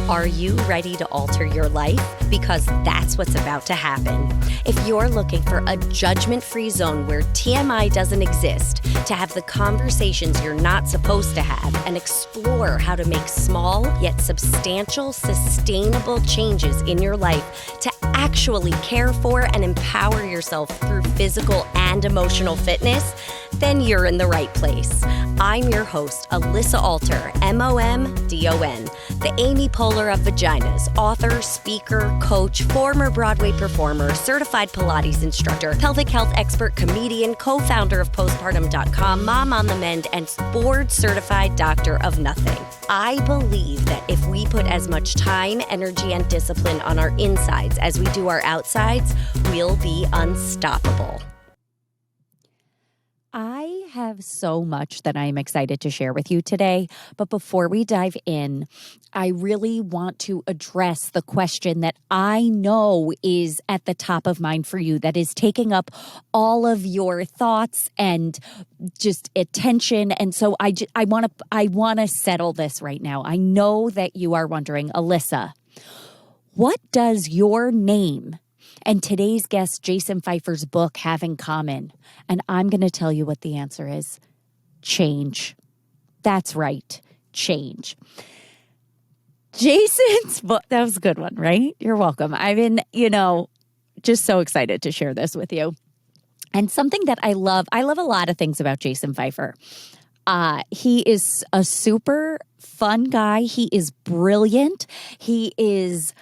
Are you ready to alter your life? Because that's what's about to happen. If you're looking for a judgment-free zone where TMI doesn't exist, to have the conversations you're not supposed to have, and explore how to make small yet substantial, sustainable changes in your life to actually care for and empower yourself through physical and emotional fitness, then you're in the right place. I'm your host, Alyssa Alter, MOMDON, the Amy Poehler of vaginas, author, speaker, coach, former Broadway performer, certified Pilates instructor, pelvic health expert, comedian, co-founder of postpartum.com, mom on the mend, and board certified doctor of nothing. I believe that if we put as much time, energy, and discipline on our insides as we do our outsides, we'll be unstoppable. I have so much that I'm excited to share with you today, but before we dive in, I really want to address the question that I know is at the top of mind for you, that is taking up all of your thoughts and just attention. And so I want to settle this right now. I know that you are wondering, Alyssa, what does your name and today's guest, Jason Feifer's book, have in common? And I'm going to tell you what the answer is. Change. That's right. Change. Jason's book, that was a good one, right? You're welcome. I've been, just so excited to share this with you. And something that I love a lot of things about Jason Feifer. He is a super fun guy. He is brilliant. He is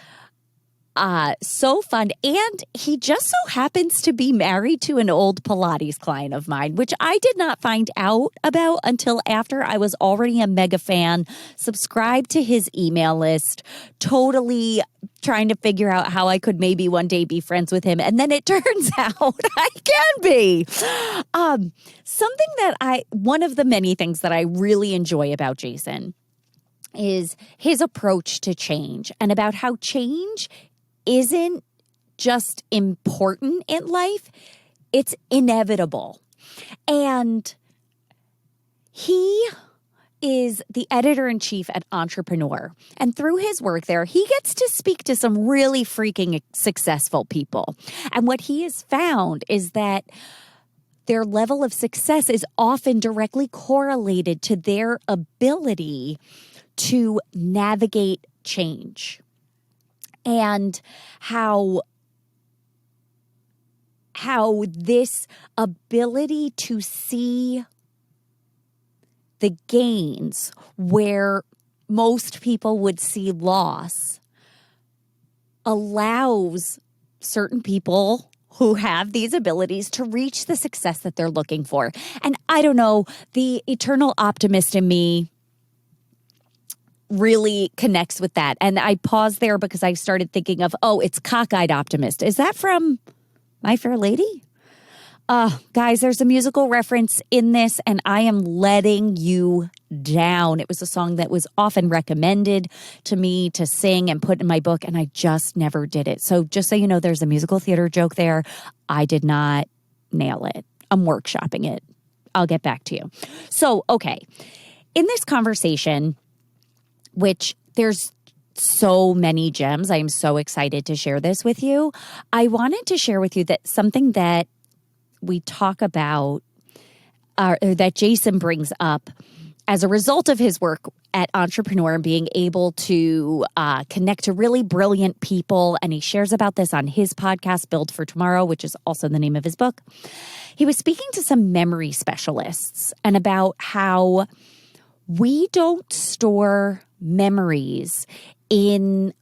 so fun. And he just so happens to be married to an old Pilates client of mine, which I did not find out about until after I was already a mega fan, subscribed to his email list, totally trying to figure out how I could maybe one day be friends with him. And then it turns out I can be. One of the many things that I really enjoy about Jason is his approach to change, and about how change isn't just important in life, it's inevitable. And he is the editor-in-chief at Entrepreneur. And through his work there, he gets to speak to some really freaking successful people. And what he has found is that their level of success is often directly correlated to their ability to navigate change. And how this ability to see the gains where most people would see loss allows certain people who have these abilities to reach the success that they're looking for. And I don't know, the eternal optimist in me really connects with that. And I paused there because I started thinking of, it's Cockeyed Optimist. Is that from My Fair Lady? Guys, there's a musical reference in this, and I am letting you down. It was a song that was often recommended to me to sing and put in my book, and I just never did it. So just so you know, there's a musical theater joke there. I did not nail it. I'm workshopping it. I'll get back to you. So, okay. In this conversation, which there's so many gems, I am so excited to share this with you. I wanted to share with you that something that we talk about, or that Jason brings up as a result of his work at Entrepreneur and being able to connect to really brilliant people. And he shares about this on his podcast, Build for Tomorrow, which is also the name of his book. He was speaking to some memory specialists and about how we don't store memories in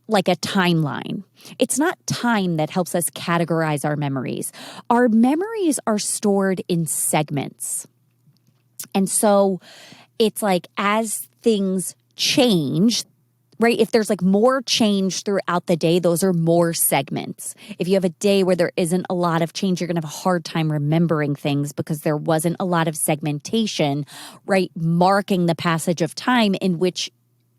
like a timeline. It's not time that helps us categorize our memories. Our memories are stored in segments. And so it's like as things change, right? If there's like more change throughout the day, those are more segments. If you have a day where there isn't a lot of change, you're going to have a hard time remembering things because there wasn't a lot of segmentation, right? Marking the passage of time in which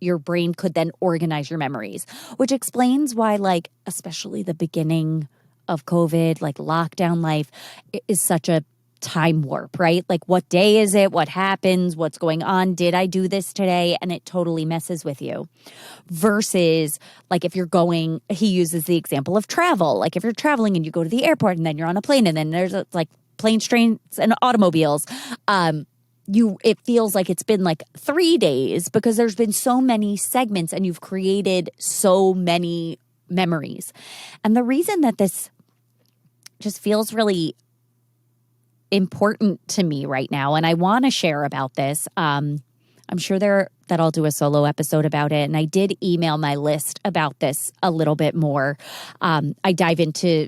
your brain could then organize your memories, which explains why, like, especially the beginning of COVID, like lockdown life is such a time warp, right? Like, what day is it? What happens? What's going on? Did I do this today? And it totally messes with you. Versus, like, if you're going, he uses the example of travel. Like, if you're traveling and you go to the airport and then you're on a plane and then there's like planes, trains, and automobiles, it feels like it's been like 3 days because there's been so many segments and you've created so many memories. And the reason that this just feels really important to me right now, and I want to share about this, I'm sure that I'll do a solo episode about it. And I did email my list about this a little bit more. I dive into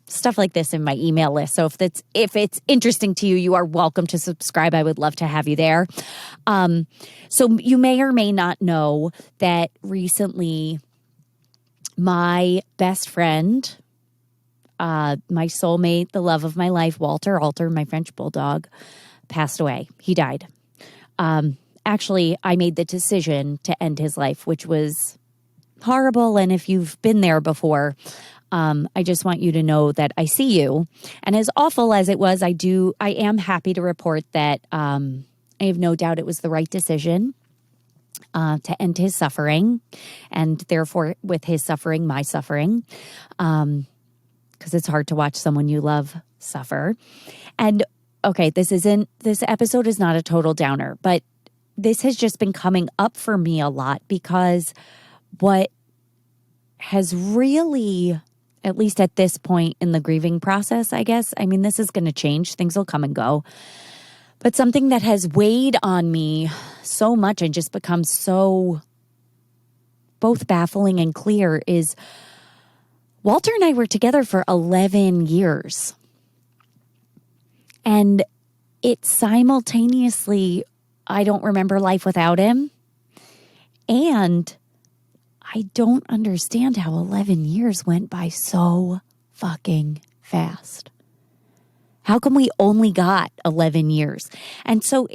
stuff like this in my email list. So if it's interesting to you, you are welcome to subscribe. I would love to have you there. So you may or may not know that recently my best friend, my soulmate, the love of my life, Walter, my French bulldog, passed away. He died. Actually, I made the decision to end his life, which was horrible. And if you've been there before, I just want you to know that I see you. And as awful as it was, I am happy to report that I have no doubt it was the right decision to end his suffering, and therefore with his suffering, my suffering, because it's hard to watch someone you love suffer. And okay, this episode is not a total downer, but this has just been coming up for me a lot because what has really, at least at this point in the grieving process, I guess, I mean, this is going to change. Things will come and go. But something that has weighed on me so much and just become so both baffling and clear is Walter and I were together for 11 years. And it simultaneously, I don't remember life without him. And I don't understand how 11 years went by so fucking fast. How come we only got 11 years? And so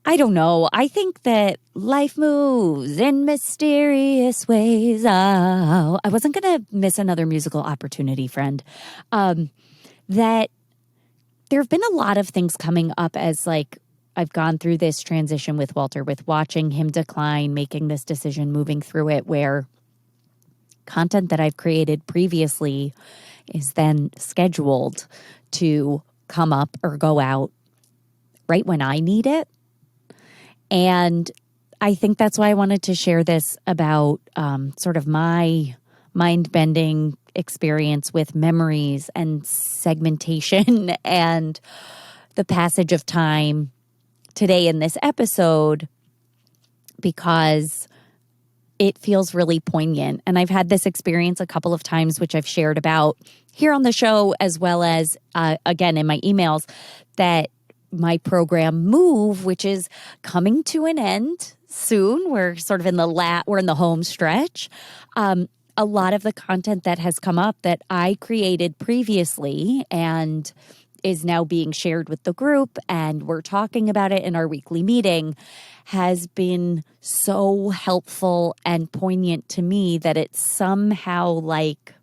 I don't know. I think that life moves in mysterious ways. Oh, I wasn't going to miss another musical opportunity, friend. That there have been a lot of things coming up as like I've gone through this transition with Walter, with watching him decline, making this decision, moving through it, where content that I've created previously is then scheduled to come up or go out right when I need it. And I think that's why I wanted to share this about sort of my mind-bending experience with memories and segmentation and the passage of time today in this episode, because it feels really poignant. And I've had this experience a couple of times, which I've shared about here on the show, as well as, again, in my emails, that my program Move, which is coming to an end soon. We're sort of in we're in the home stretch. A lot of the content that has come up that I created previously and is now being shared with the group, and we're talking about it in our weekly meeting, has been so helpful and poignant to me that it's somehow like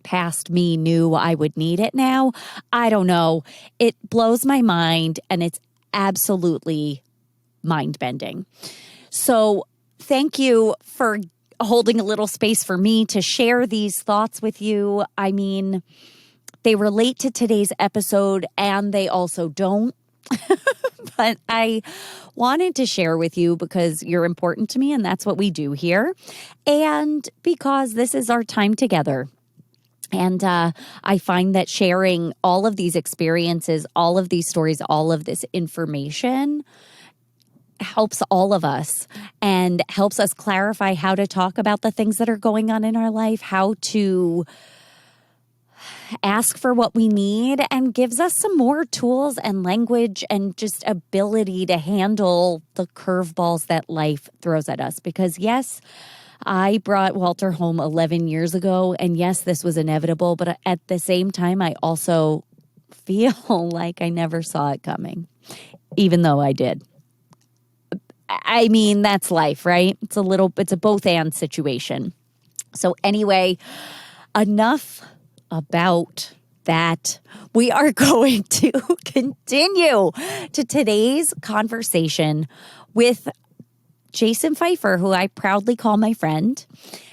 past me knew I would need it now. I don't know. It blows my mind, and it's absolutely mind-bending. So thank you for holding a little space for me to share these thoughts with you. I mean, they relate to today's episode and they also don't. But I wanted to share with you because you're important to me, and that's what we do here. And because this is our time together. And I find that sharing all of these experiences, all of these stories, all of this information helps all of us and helps us clarify how to talk about the things that are going on in our life, how to ask for what we need, and gives us some more tools and language and just ability to handle the curveballs that life throws at us. Because yes, I brought Walter home 11 years ago, and yes, this was inevitable, but at the same time, I also feel like I never saw it coming, even though I did. I mean, that's life, right? It's a both and situation. So anyway, enough about that, we are going to continue to today's conversation with Jason Feifer, who I proudly call my friend.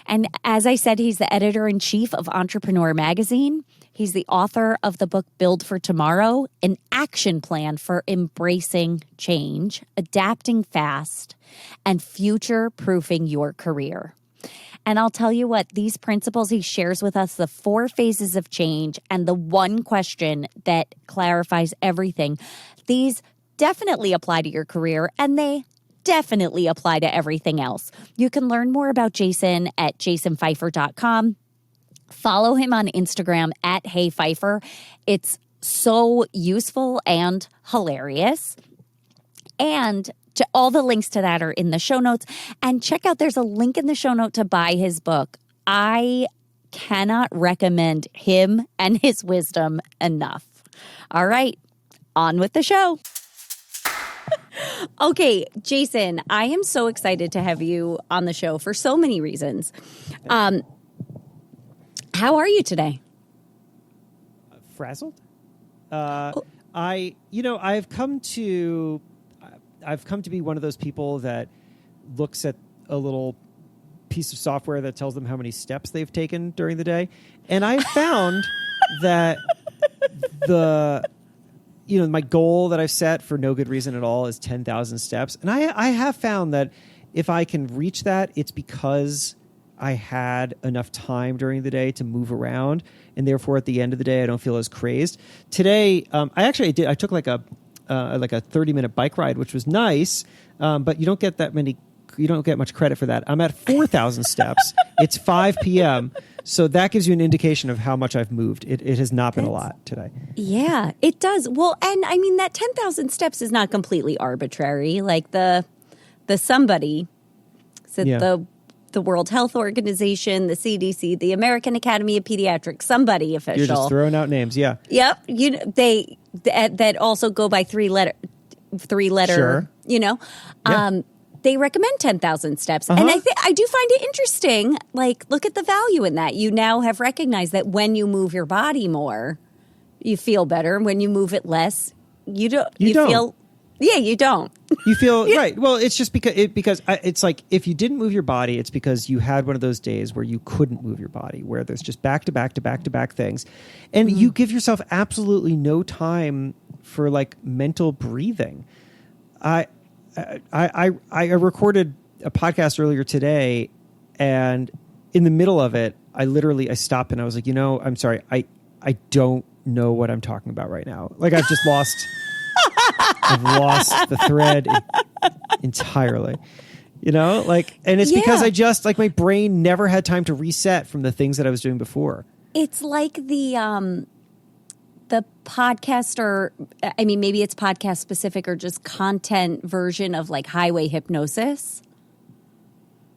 And as I said, he's the editor-in-chief of Entrepreneur Magazine. He's the author of the book Build for Tomorrow, an action plan for embracing change, adapting fast, and future-proofing your career. And I'll tell you what, these principles he shares with us, the 4 phases of change and the one question that clarifies everything, these definitely apply to your career, and they definitely apply to everything else. You can learn more about Jason at jasonfeifer.com. Follow him on Instagram at HeyFeifer. It's so useful and hilarious. And all the links to that are in the show notes. And check out, there's a link in the show note to buy his book. I cannot recommend him and his wisdom enough. All right, on with the show. Okay, Jason, I am so excited to have you on the show for so many reasons. How are you today? Frazzled. I've come to be one of those people that looks at a little piece of software that tells them how many steps they've taken during the day, and I found that my goal that I've set for no good reason at all is 10,000 steps. And I have found that if I can reach that, it's because I had enough time during the day to move around. And therefore, at the end of the day, I don't feel as crazed. Today, I took like a 30-minute bike ride, which was nice. But you don't get much credit for that. I'm at 4,000 steps. It's 5 p.m. So that gives you an indication of how much I've moved. It has not been a lot today. Yeah, it does. Well, and I mean, that 10,000 steps is not completely arbitrary. Like the somebody said, the World Health Organization, the CDC, the American Academy of Pediatrics, somebody official. You're just throwing out names, yeah. Yep. That also go by three letter. Sure. Yeah. They recommend 10,000 steps. And I do find it interesting. Like, look at the value in that. You now have recognized that when you move your body more, you feel better. When you move it less, you don't. You don't. You don't. You feel right. Well, it's just because it's like if you didn't move your body, it's because you had one of those days where you couldn't move your body, where there's just back to back to back to back things, and you give yourself absolutely no time for like mental breathing. I recorded a podcast earlier today, and in the middle of it, I stopped and I was like, I'm sorry, I don't know what I'm talking about right now. Like I've lost the thread entirely, and it's because I just my brain never had time to reset from the things that I was doing before. It's like the podcast, or I mean, maybe it's podcast specific or just content version of like highway hypnosis.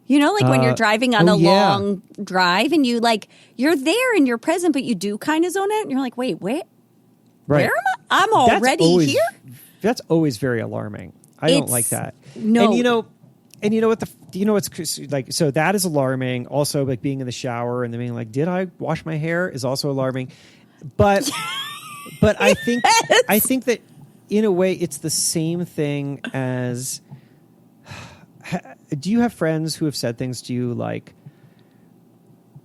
When you're driving on a long drive and you're there and you're present, but you do kind of zone out and you're like, wait, where am I? I'm already here. That's always very alarming. I don't like that. No. And you know what's like, so that is alarming. Also, like being in the shower and then being like, did I wash my hair is also alarming. But I think that in a way it's the same thing as, do you have friends who have said things to you like,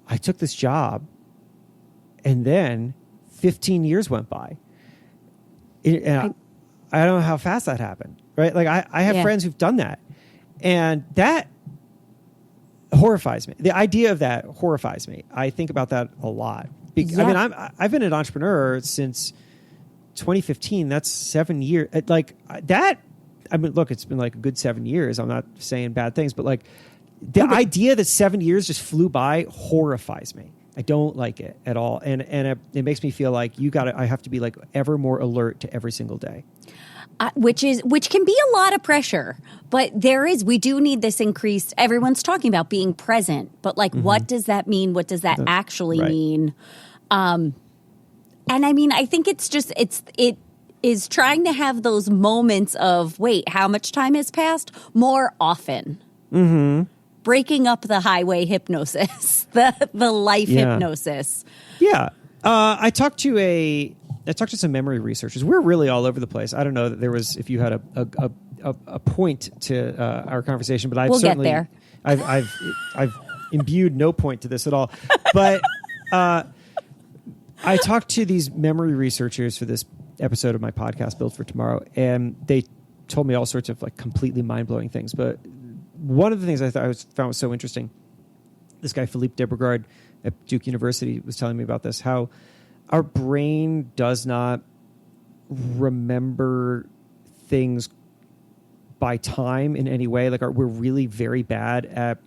I took this job and then 15 years went by. I don't know how fast that happened, right? Like I have friends who've done that, and that horrifies me. The idea of that horrifies me. I think about that a lot. I mean, I've been an entrepreneur since 2015. That's 7 years. Like that. I mean, look, it's been like a good 7 years. I'm not saying bad things, but like the idea that 7 years just flew by horrifies me. I don't like it at all, and it makes me feel like I have to be like ever more alert to every single day. Which can be a lot of pressure, but we do need this increased. Everyone's talking about being present, but like, what does that mean? What does that actually mean? And I mean, I think it is trying to have those moments of, wait, how much time has passed more often. Mm-hmm. Breaking up the highway hypnosis, the life hypnosis. Yeah. I talked to some memory researchers. We're really all over the place. I don't know that there was, if you had a point to our conversation, but We'll get there. I've imbued no point to this at all. But I talked to these memory researchers for this episode of my podcast, Build for Tomorrow, and they told me all sorts of like completely mind-blowing things. But one of the things I found was so interesting, this guy Philippe Debrigard at Duke University was telling me about this, how our brain does not remember things by time in any way. Like we're really very bad at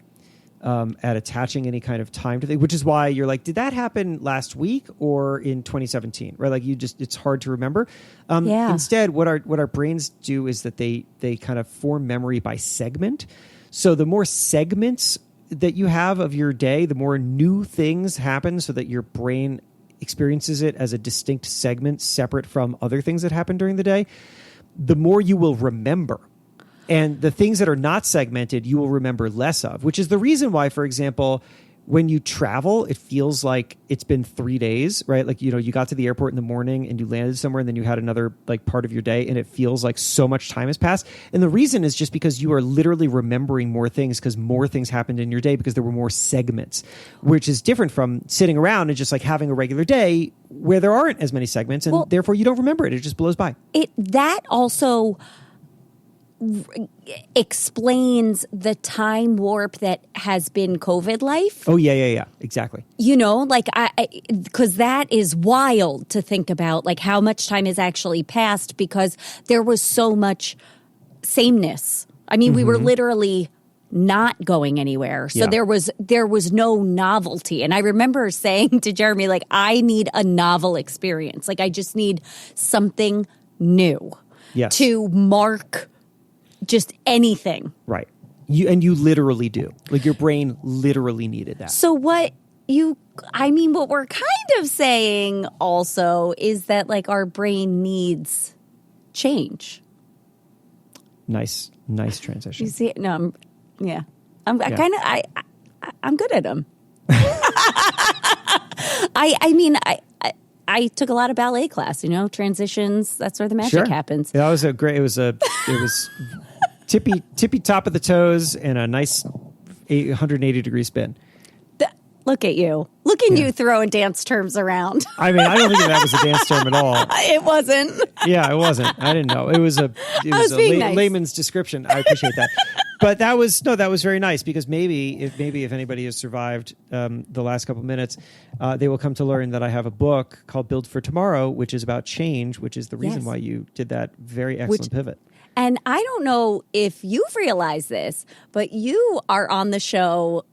attaching any kind of time to things, which is why you're like, did that happen last week or in 2017? Right? Like it's hard to remember. Instead, what our brains do is that they kind of form memory by segment. So the more segments that you have of your day, the more new things happen so that your brain experiences it as a distinct segment separate from other things that happen during the day, the more you will remember. And the things that are not segmented, you will remember less of, which is the reason why, for example, when you travel, it feels like it's been 3 days, right? Like, you got to the airport in the morning and you landed somewhere and then you had another like part of your day and it feels like so much time has passed. And the reason is just because you are literally remembering more things because more things happened in your day because there were more segments, which is different from sitting around and just like having a regular day where there aren't as many segments and therefore you don't remember it. It just blows by. That also explains the time warp that has been COVID life. Oh, yeah. Exactly. Like because that is wild to think about, like how much time has actually passed because there was so much sameness. I mean, we were literally not going anywhere. So there was no novelty. And I remember saying to Jeremy, like, I need a novel experience. Like, I just need something new to mark just anything. Right. You literally do. Like your brain literally needed that. So what we're kind of saying also is that like our brain needs change. Nice transition. You see it? No, I'm good at them. I took a lot of ballet class, transitions. That's where the magic happens. Yeah, it was tippy top of the toes and a nice 180 degree spin. Look at you. Look at you throwing dance terms around. I mean, I don't think that was a dance term at all. It wasn't. Yeah, it wasn't. I didn't know. It was a layman's description. I appreciate that. But that was very nice because maybe if anybody has survived the last couple of minutes, they will come to learn that I have a book called Build for Tomorrow, which is about change, which is the reason why you did that very excellent pivot. And I don't know if you've realized this, but you are on the show.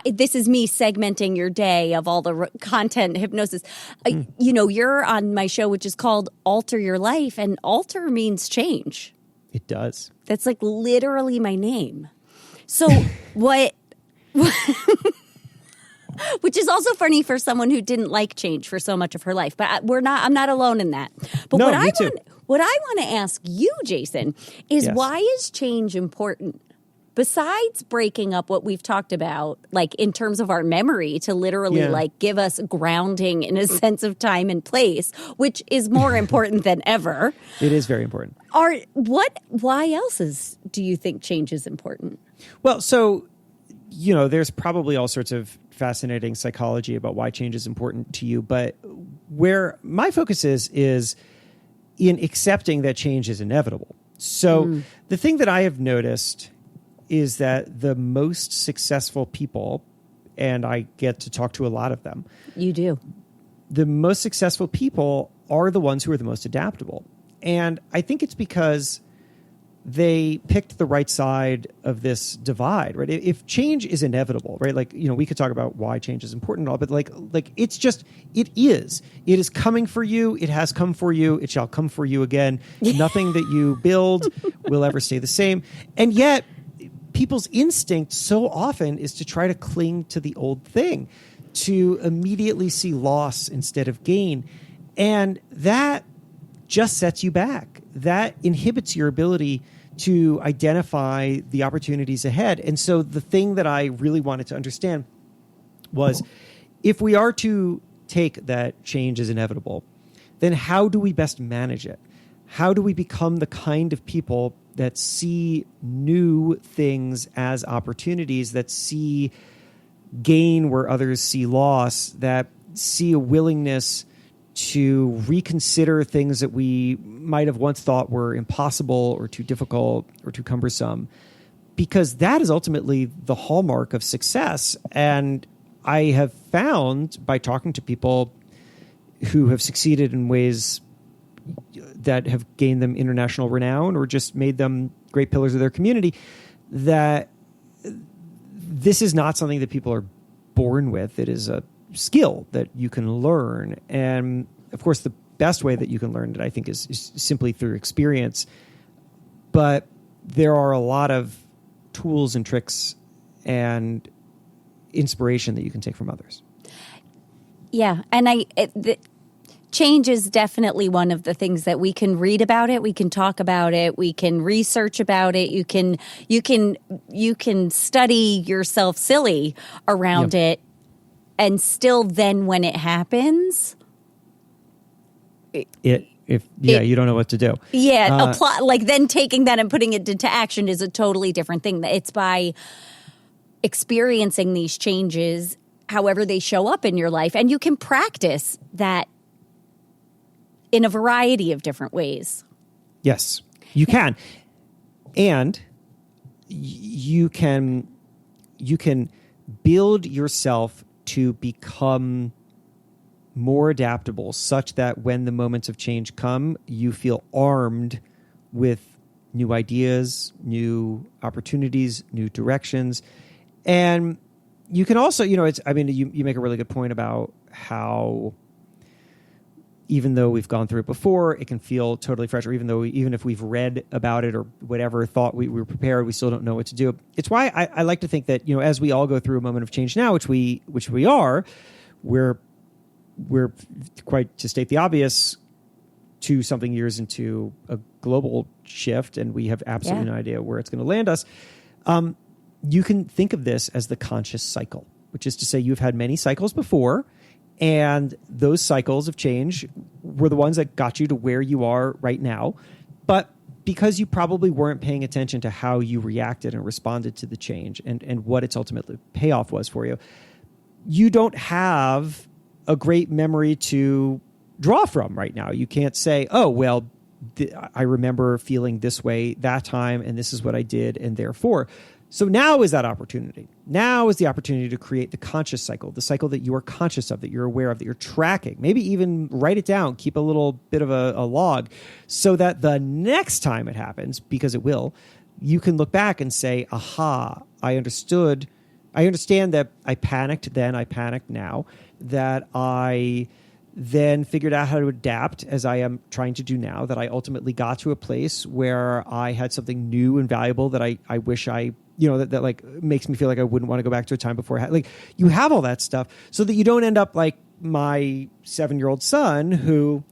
This is me segmenting your day of all the content hypnosis. You're on my show, which is called Alter Your Life, and alter means change. It does. That's like literally my name. So what? Which is also funny for someone who didn't like change for so much of her life. But I'm not alone in that. But no, what I want to ask you, Jason, is why is change important? Besides breaking up what we've talked about, like in terms of our memory to literally like give us grounding in a sense of time and place, which is more important than ever. It is very important. Why else do you think change is important? Well, so, there's probably all sorts of fascinating psychology about why change is important to you. But where my focus is in accepting that change is inevitable. So the thing that I have noticed is that the most successful people, and I get to talk to a lot of them. You do. The most successful people are the ones who are the most adaptable. And I think it's because they picked the right side of this divide, right? If change is inevitable, right? Like, we could talk about why change is important and all, but like it's just, it is coming for you. It has come for you. It shall come for you again. Nothing that you build will ever stay the same. And yet people's instinct so often is to try to cling to the old thing, to immediately see loss instead of gain. And that just sets you back. That inhibits your ability to identify the opportunities ahead. And so the thing that I really wanted to understand was if we are to take that change is inevitable, then how do we best manage it? How do we become the kind of people that see new things as opportunities, that see gain where others see loss, that see a willingness to reconsider things that we might have once thought were impossible or too difficult or too cumbersome? Because that is ultimately the hallmark of success. And I have found by talking to people who have succeeded in ways that have gained them international renown or just made them great pillars of their community, that this is not something that people are born with. It is a skill that you can learn. And of course, the best way that you can learn it, I think, is simply through experience. But there are a lot of tools and tricks and inspiration that you can take from others. Yeah. And change is definitely one of the things that we can read about it. We can talk about it. We can research about it. You can study yourself silly around it. And still then when it happens, you don't know what to do. Yeah. Apply, like then taking that and putting it into action is a totally different thing. It's by experiencing these changes, however they show up in your life. And you can practice that in a variety of different ways. Yes, you can. And you can build yourself to become more adaptable such that when the moments of change come, you feel armed with new ideas, new opportunities, new directions. And you can also, you make a really good point about how even though we've gone through it before, it can feel totally fresh, or even if we've read about it or whatever, thought we were prepared, we still don't know what to do. It's why I like to think that, as we all go through a moment of change now, which we are, we're quite, to state the obvious, 2-something years into a global shift, and we have absolutely no idea where it's going to land us. You can think of this as the conscious cycle, which is to say you've had many cycles before, and those cycles of change were the ones that got you to where you are right now. But because you probably weren't paying attention to how you reacted and responded to the change and what its ultimate payoff was for you, you don't have a great memory to draw from right now. You can't say, oh, well, I remember feeling this way that time, and this is what I did, and therefore. So now is that opportunity. Now is the opportunity to create the conscious cycle, the cycle that you are conscious of, that you're aware of, that you're tracking. Maybe even write it down, keep a little bit of a log, so that the next time it happens, because it will, you can look back and say, aha, I understand that I panicked then, I panicked now, that I then figured out how to adapt as I am trying to do now, that I ultimately got to a place where I had something new and valuable that I wish I, that like makes me feel like I wouldn't want to go back to a time before. Like, you have all that stuff so that you don't end up like my 7-year-old son who,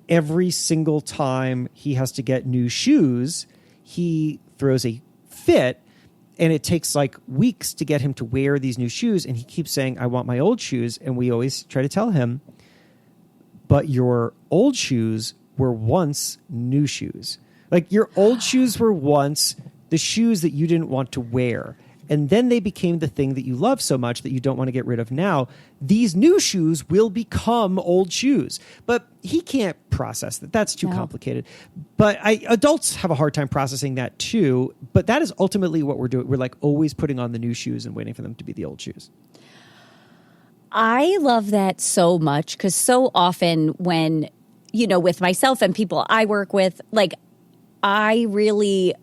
every single time he has to get new shoes, he throws a fit. And it takes like weeks to get him to wear these new shoes. And he keeps saying, I want my old shoes. And we always try to tell him, but your old shoes were once new shoes. Like, your old shoes were once the shoes that you didn't want to wear. And then they became the thing that you love so much that you don't want to get rid of now. These new shoes will become old shoes. But he can't process that. That's too complicated. But adults have a hard time processing that too. But that is ultimately what we're doing. We're like always putting on the new shoes and waiting for them to be the old shoes. I love that so much, because so often when, with myself and people I work with, like, I really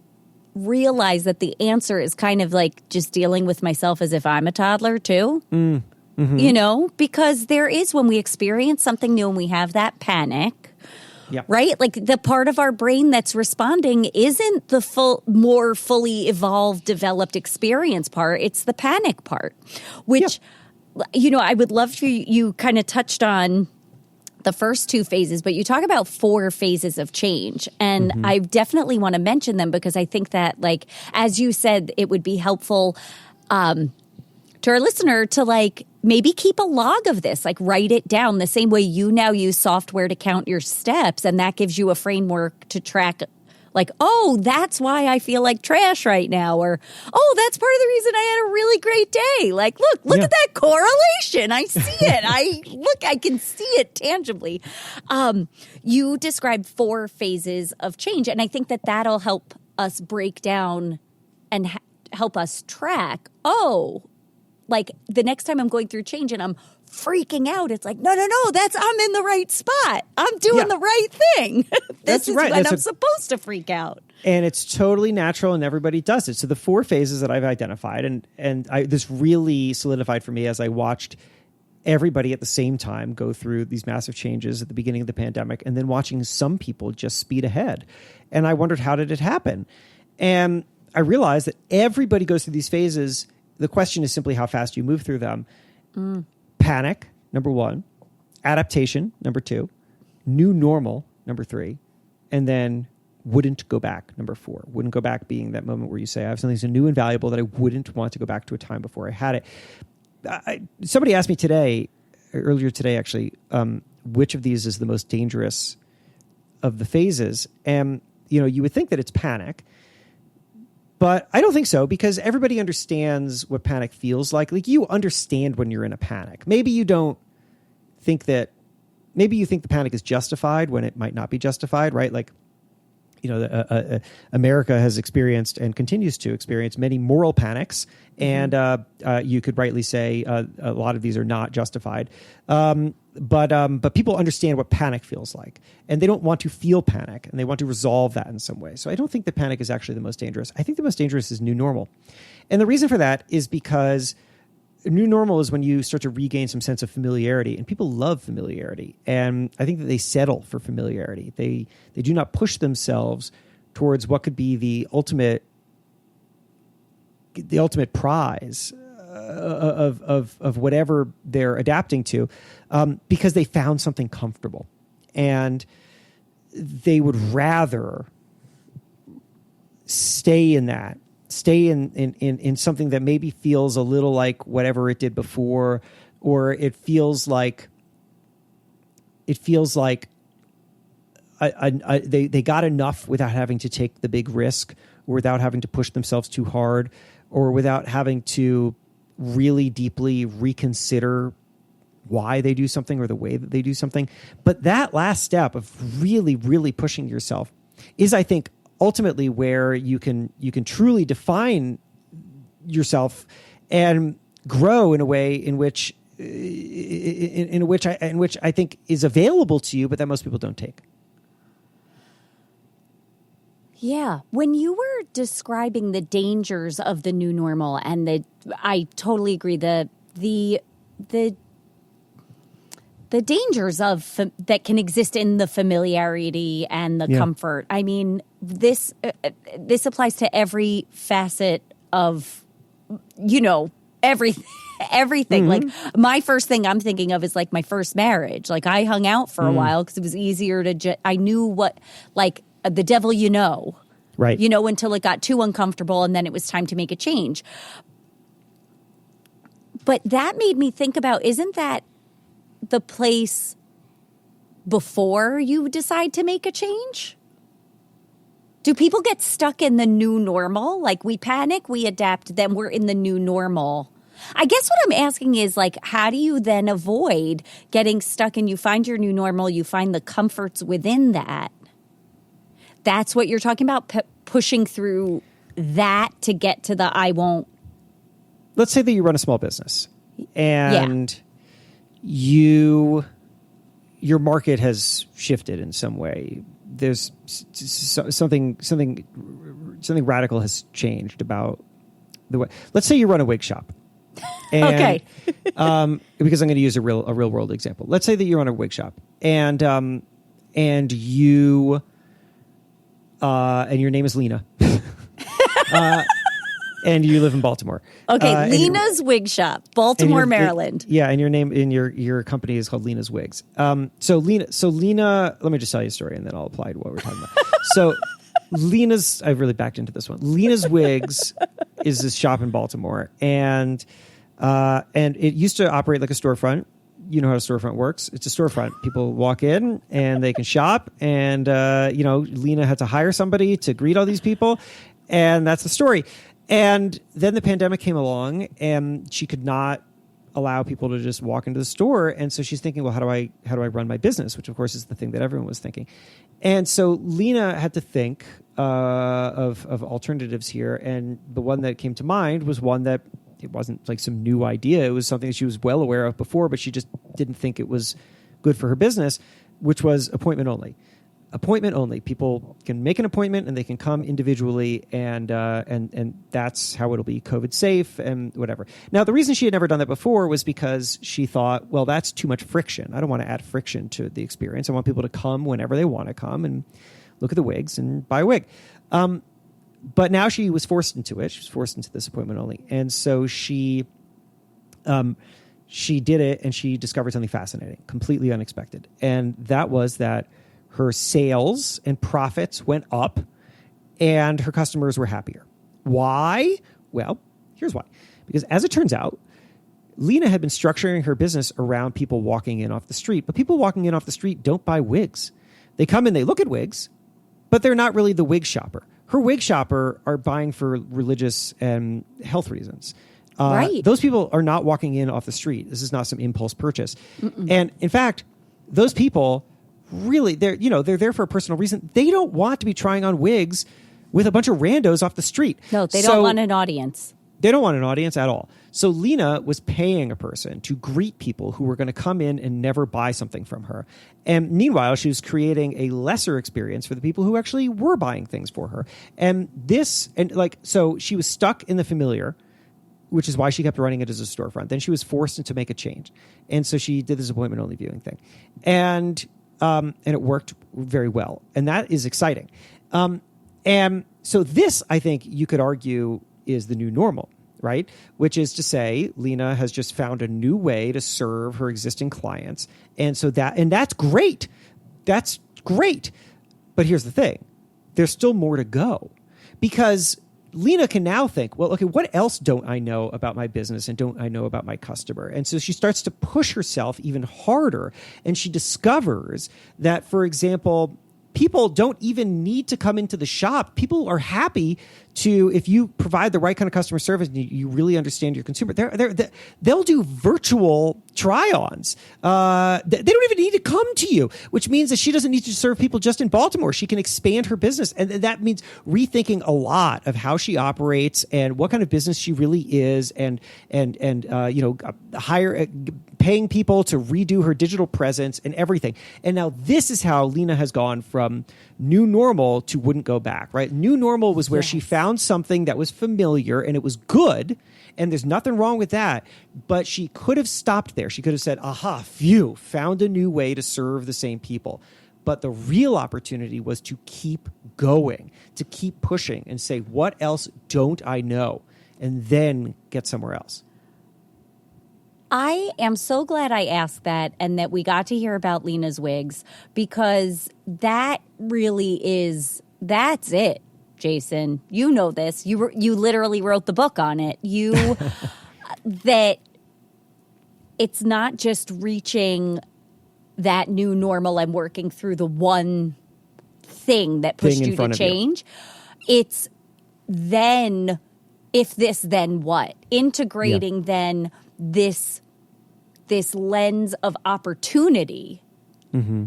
realize that the answer is kind of like just dealing with myself as if I'm a toddler too. Mm-hmm. Because there is, when we experience something new and we have that panic, right? Like, the part of our brain that's responding isn't the more fully evolved, developed experience part. It's the panic part, which, I would love for you kind of touched on the first 2 phases, but you talk about 4 phases of change. And I definitely want to mention them because I think that, like, as you said, it would be helpful to our listener to, like, maybe keep a log of this, like write it down the same way you now use software to count your steps. And that gives you a framework to track, like, oh, that's why I feel like trash right now. Or, oh, that's part of the reason I had a really great day. Like, look at that correlation. I see it. I can see it tangibly. You described 4 phases of change. And I think that that'll help us break down and help us track, like the next time I'm going through change and I'm freaking out, it's like, no, I'm in the right spot. I'm doing the right thing. This is right. when I'm supposed to freak out. And it's totally natural and everybody does it. So the 4 phases that I've identified this really solidified for me as I watched everybody at the same time go through these massive changes at the beginning of the pandemic and then watching some people just speed ahead. And I wondered, how did it happen? And I realized that everybody goes through these phases. The question is simply how fast you move through them. Panic, number 1. Adaptation, number 2. New normal, number 3. And then wouldn't go back, number 4. Wouldn't go back being that moment where you say, I have something so new and valuable that I wouldn't want to go back to a time before I had it. Somebody asked me earlier today actually, which of these is the most dangerous of the phases. And, you would think that it's panic. But I don't think so, because everybody understands what panic feels like. Like, you understand when you're in a panic. Maybe you don't think that, maybe you think the panic is justified when it might not be justified, right? Like, America has experienced and continues to experience many moral panics. And you could rightly say a lot of these are not justified. But people understand what panic feels like, and they don't want to feel panic, and they want to resolve that in some way. So I don't think that panic is actually the most dangerous. I think the most dangerous is new normal. And the reason for that is because new normal is when you start to regain some sense of familiarity, and people love familiarity. And I think that they settle for familiarity. They do not push themselves towards what could be the ultimate prize of whatever they're adapting to, because they found something comfortable, and they would rather stay in something that maybe feels a little like whatever it did before, or it feels like they got enough without having to take the big risk, or without having to push themselves too hard, or without having to really deeply reconsider why they do something or the way that they do something. But that last step of really, really pushing yourself is, I think, ultimately where you can truly define yourself and grow in a way in which I think is available to you, but that most people don't take. Yeah. When you were describing the dangers of the new normal, and I totally agree, the dangers of that can exist in the familiarity and the comfort. I mean, this applies to every facet of, everything. Mm-hmm. Like, my first thing I'm thinking of is like my first marriage. Like, I hung out for a while because it was easier to. I knew what, like, the devil, right? Until it got too uncomfortable, and then it was time to make a change. But that made me think about: isn't that the place before you decide to make a change? Do people get stuck in the new normal? Like, we panic, we adapt, then we're in the new normal. I guess what I'm asking is, like, how do you then avoid getting stuck, and you find your new normal, you find the comforts within that? That's what you're talking about, pushing through that to get to the I won't. Let's say that you run a small business, and your market has shifted in some way. There's something radical has changed about the way. Let's say you run a wig shop. And, okay. Because I'm going to use a real world example. Let's say that you run a wig shop, and you and your name is Lena, and you live in Baltimore. Okay, Lena's Wig Shop, Baltimore, Maryland. And your name in your company is called Lena's Wigs. So Lena, let me just tell you a story, and then I'll apply to what we're talking about. So I've really backed into this one. Lena's Wigs is this shop in Baltimore, and And it used to operate like a storefront. You know how a storefront works. It's a storefront. People walk in and they can shop. And, Lena had to hire somebody to greet all these people. And that's the story. And then the pandemic came along and she could not allow people to just walk into the store. And so she's thinking, well, how do I run my business? Which of course is the thing that everyone was thinking. And so Lena had to think of alternatives here. And the one that came to mind was one that it wasn't like some new idea. It was something that she was well aware of before, but she just didn't think it was good for her business, which was appointment only. Appointment only. People can make an appointment and they can come individually, and that's how it'll be COVID safe and whatever. Now, the reason she had never done that before was because she thought, well, that's too much friction. I don't want to add friction to the experience. I want people to come whenever they want to come and look at the wigs and buy a wig. But now she was forced into it. She was forced into this appointment only. And so she did it, and she discovered something fascinating, completely unexpected. And that was that her sales and profits went up and her customers were happier. Why? Well, here's why. Because as it turns out, Lena had been structuring her business around people walking in off the street. But people walking in off the street don't buy wigs. They come in, they look at wigs, but they're not really the wig shopper. Her wig shopper are buying for religious and health reasons. Right. Those people are not walking in off the street. This is not some impulse purchase. Mm-mm. And in fact, those people really, they're there for a personal reason. They don't want to be trying on wigs with a bunch of randos off the street. No, they don't want an audience. They don't want an audience at all. So Lena was paying a person to greet people who were going to come in and never buy something from her. And meanwhile, she was creating a lesser experience for the people who actually were buying things for her. So she was stuck in the familiar, which is why she kept running it as a storefront. Then she was forced to make a change. And so she did this appointment only viewing thing. And it worked very well. And that is exciting. And so this, I think you could argue, is the new normal, right? Which is to say, Lena has just found a new way to serve her existing clients. And that's great. That's great. But here's the thing. There's still more to go, because Lena can now think, well, okay, what else don't I know about my business and don't I know about my customer? And so she starts to push herself even harder. And she discovers that, for example, people don't even need to come into the shop. People are happy to, if you provide the right kind of customer service and you really understand your consumer, they'll do virtual try-ons. They don't even need to come to you, which means that she doesn't need to serve people just in Baltimore. She can expand her business. And that means rethinking a lot of how she operates and what kind of business she really is, and paying people to redo her digital presence and everything. And now this is how Lena has gone from new normal to wouldn't go back, right? New normal was where she found something that was familiar and it was good, and there's nothing wrong with that, but she could have stopped there. She could have said, aha, phew, found a new way to serve the same people. But the real opportunity was to keep going, to keep pushing and say, what else don't I know? And then get somewhere else. I am so glad I asked that and that we got to hear about Lena's wigs, because that really is, that's it, Jason. You know this. You literally wrote the book on it. That it's not just reaching that new normal and working through the one thing that pushed you to change. It's then, if this, then what? Integrating then this lens of opportunity, mm-hmm.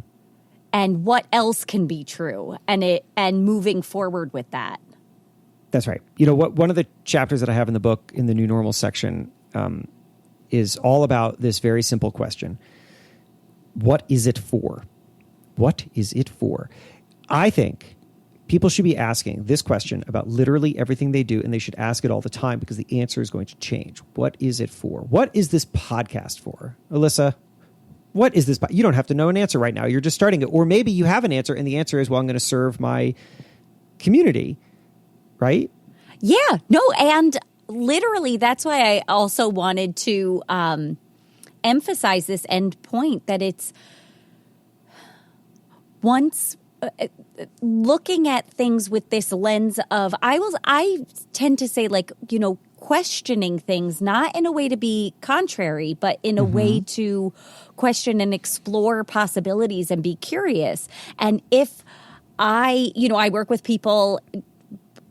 and what else can be true, and moving forward with that. That's right. One of the chapters that I have in the book in the New Normal section is all about this very simple question: what is it for? What is it for? I think people should be asking this question about literally everything they do, and they should ask it all the time, because the answer is going to change. What is it for? What is this podcast for? Alyssa, what is this? You don't have to know an answer right now. You're just starting it. Or maybe you have an answer, and the answer is, well, I'm going to serve my community, right? Yeah. No, and literally that's why I also wanted to emphasize this end point, that it's once... looking at things with this lens of, I tend to say, questioning things, not in a way to be contrary, but in a way to question and explore possibilities and be curious. And if I work with people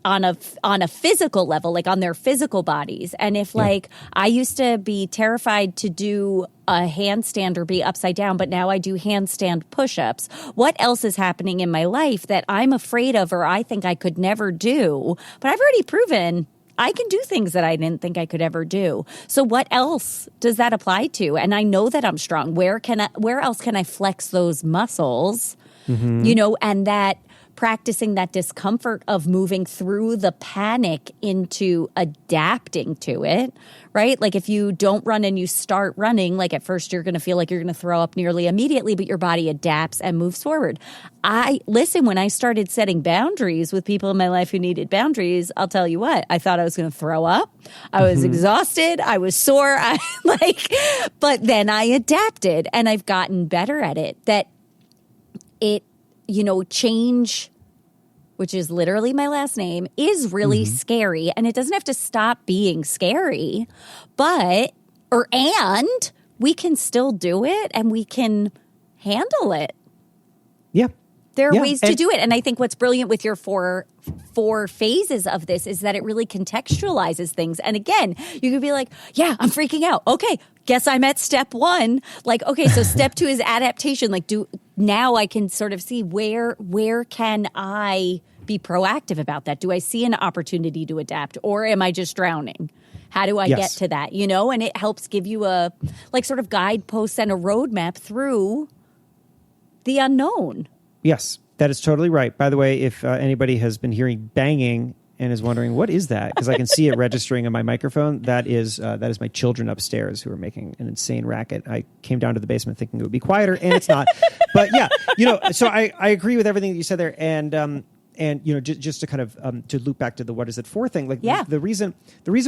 on a physical level, like on their physical bodies. And if like I used to be terrified to do a handstand or be upside down, but now I do handstand push-ups, what else is happening in my life that I'm afraid of or I think I could never do? But I've already proven I can do things that I didn't think I could ever do. So what else does that apply to? And I know that I'm strong. Where else can I flex those muscles? And that practicing that discomfort of moving through the panic into adapting to it, right? Like if you don't run and you start running, like at first you're going to feel like you're going to throw up nearly immediately, but your body adapts and moves forward. When I started setting boundaries with people in my life who needed boundaries, I'll tell you what, I thought I was going to throw up. I was exhausted. I was sore. But then I adapted and I've gotten better at it. Change, which is literally my last name, is really scary. And it doesn't have to stop being scary, and we can still do it and we can handle it. Yeah. There are ways to do it. And I think what's brilliant with your four phases of this is that it really contextualizes things. And again, you could be like, yeah, I'm freaking out. Okay, guess I'm at step 1. Like, okay, so step 2 is adaptation. Like, now I can sort of see where can I be proactive about that? Do I see an opportunity to adapt, or am I just drowning? How do I get to that? And it helps give you a sort of guideposts and a roadmap through the unknown. Yes, that is totally right. By the way, if anybody has been hearing banging and is wondering, what is that? Because I can see it registering on my microphone. That is my children upstairs who are making an insane racket. I came down to the basement thinking it would be quieter, and it's not. But yeah, so I agree with everything that you said there. And just to kind of to loop back to the what is it for thing, like the reason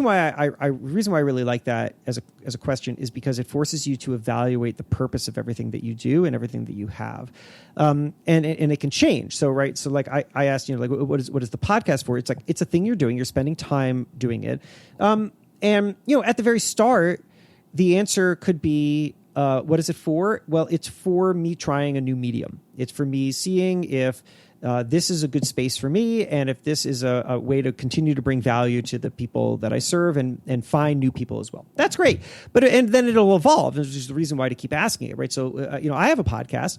why I really like that as a question is because it forces you to evaluate the purpose of everything that you do and everything that you have, and it can change. So like I asked what is the podcast for? It's like it's a thing you're doing. You're spending time doing it, and at the very start, the answer could be what is it for? Well, it's for me trying a new medium. It's for me seeing if this is a good space for me, and if this is a way to continue to bring value to the people that I serve and find new people as well. That's great. And then it'll evolve. There's just the reason why to keep asking it, right? So, I have a podcast.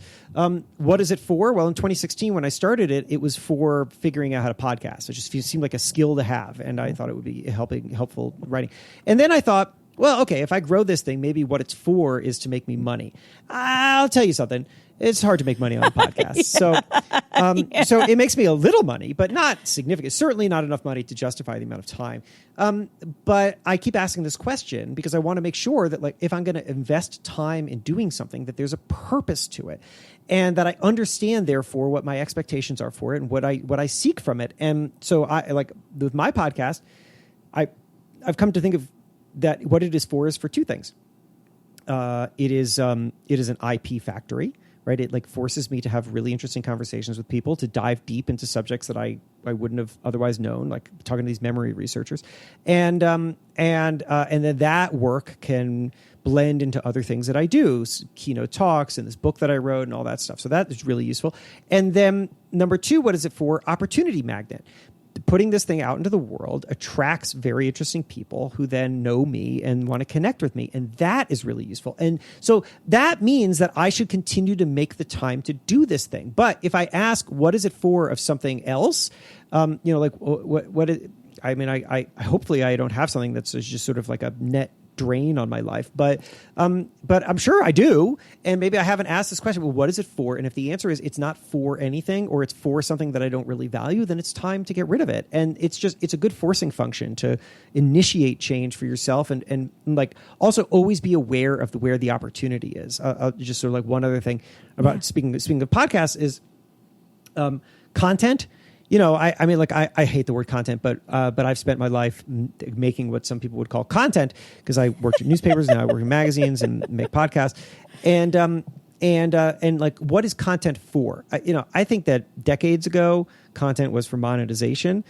What is it for? Well, in 2016, when I started it, it was for figuring out how to podcast. It just seemed like a skill to have, and I thought it would be helpful writing. And then I thought, well, okay, if I grow this thing, maybe what it's for is to make me money. I'll tell you something. It's hard to make money on a podcast. So it makes me a little money, but not significant. Certainly not enough money to justify the amount of time. But I keep asking this question because I want to make sure that, like, if I'm going to invest time in doing something, that there's a purpose to it, and that I understand, therefore, what my expectations are for it and what I seek from it. And so I, like with my podcast, I've come to think of that what it is for 2 things. It is an IP factory. Right, it forces me to have really interesting conversations with people, to dive deep into subjects that I wouldn't have otherwise known, like talking to these memory researchers, and then that work can blend into other things that I do, keynote talks and this book that I wrote and all that stuff. So that is really useful. And then number 2, what is it for? Opportunity magnet. Putting this thing out into the world attracts very interesting people who then know me and want to connect with me. And that is really useful. And so that means that I should continue to make the time to do this thing. But if I ask, what is it for of something else? Hopefully I don't have something that's just sort of like a net drain on my life, but I'm sure I do, and maybe I haven't asked this question. Well, what is it for? And if the answer is it's not for anything, or it's for something that I don't really value, then it's time to get rid of it. And it's a good forcing function to initiate change for yourself, and like also always be aware of where the opportunity is. Just sort of like one other thing about speaking of podcasts is content. I hate the word content, but I've spent my life making what some people would call content, because I worked in newspapers and now I work in magazines and make podcasts. And like, what is content for? I think that decades ago, content was for monetization.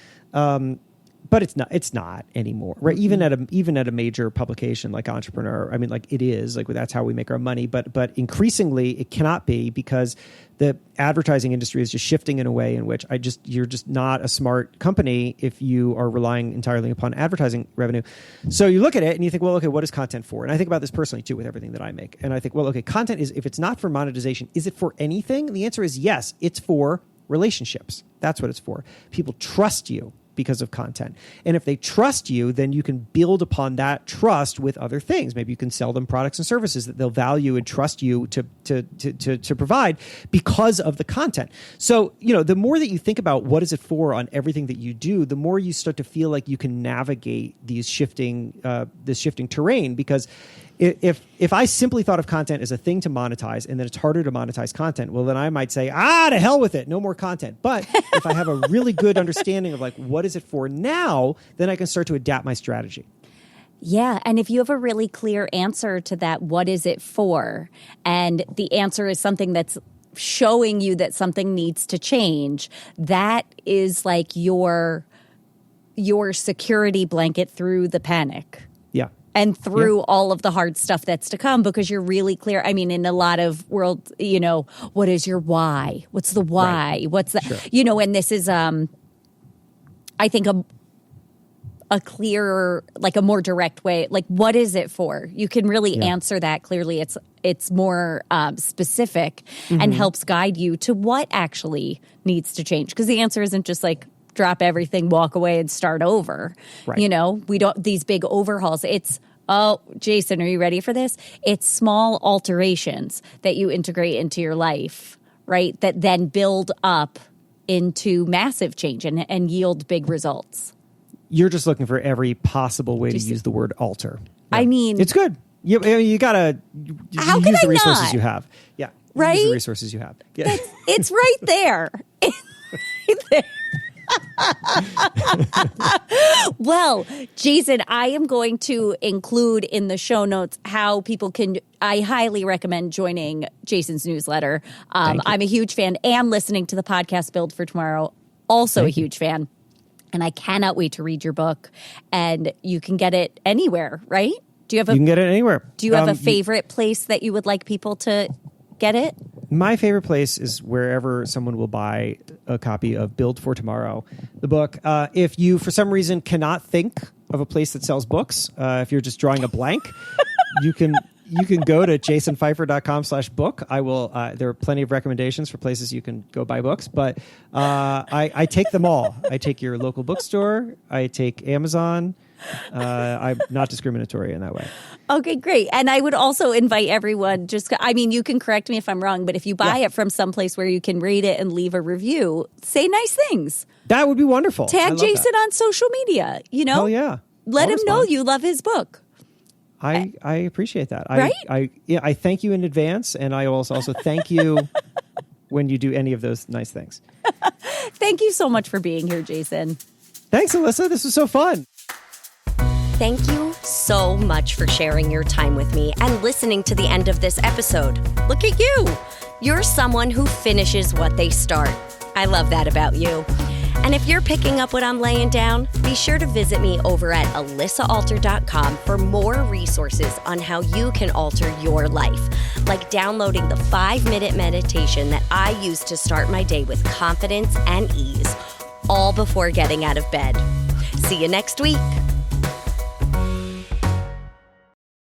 But it's not anymore, right? Mm-hmm. Even at a major publication like Entrepreneur, I mean, like it is like that's how we make our money. But increasingly, it cannot be because the advertising industry is just shifting in a way in which you're just not a smart company if you are relying entirely upon advertising revenue. So you look at it and you think, well, okay, what is content for? And I think about this personally too with everything that I make. And I think, well, okay, content is, if it's not for monetization, is it for anything? And the answer is yes, it's for relationships. That's what it's for. People trust you because of content. And if they trust you, then you can build upon that trust with other things. Maybe you can sell them products and services that they'll value and trust you to provide because of the content. So, the more that you think about what is it for on everything that you do, the more you start to feel like you can navigate this shifting terrain. Because if I simply thought of content as a thing to monetize and then it's harder to monetize content, well, then I might say, to hell with it, no more content. But if I have a really good understanding of like, what is it for now, then I can start to adapt my strategy. Yeah. And if you have a really clear answer to that, what is it for? And the answer is something that's showing you that something needs to change, that is like your security blanket through the panic. Yeah. And through all of the hard stuff that's to come, because you're really clear. I mean, in a lot of world, what is your why? What's the why? Right. What's the, sure. And this is, I think a clearer, like a more direct way, like what is it for? You can really answer that clearly. It's more specific and helps guide you to what actually needs to change. Because the answer isn't just like, drop everything, walk away, and start over. Right. We don't, these big overhauls. It's, Jason, are you ready for this? It's small alterations that you integrate into your life, right? That then build up into massive change and yield big results. You're just looking for every possible way to use the word alter. Yeah. I mean, it's good. You gotta how use can the I resources not? you have. Yeah. Right? Use the resources you have. Yeah. It's right there. It's right there. Well, Jason, I am going to include in the show notes how people can. I highly recommend joining Jason's newsletter. I'm a huge fan, and listening to the podcast Build for Tomorrow. Also a huge fan. And I cannot wait to read your book. And you can get it anywhere, right? You can get it anywhere. Do you have a favorite place that you would like people to get it? My favorite place is wherever someone will buy a copy of Build for Tomorrow, the book. If you, for some reason, cannot think of a place that sells books, if you're just drawing a blank, you can go to jasonfeifer.com/book. I will. There are plenty of recommendations for places you can go buy books, but I take them all. I take your local bookstore. I take Amazon. I'm not discriminatory in that way. Okay, great. And I would also invite everyone, you can correct me if I'm wrong, but if you buy it from someplace where you can rate it and leave a review, say nice things. That would be wonderful. Tag Jason on social media, Oh, yeah. Let him know you love his book. I appreciate that. Right? I thank you in advance, and I also thank you when you do any of those nice things. Thank you so much for being here, Jason. Thanks, Alyssa. This was so fun. Thank you so much for sharing your time with me and listening to the end of this episode. Look at you. You're someone who finishes what they start. I love that about you. And if you're picking up what I'm laying down, be sure to visit me over at alissaalter.com for more resources on how you can alter your life, like downloading the 5-minute meditation that I use to start my day with confidence and ease, all before getting out of bed. See you next week.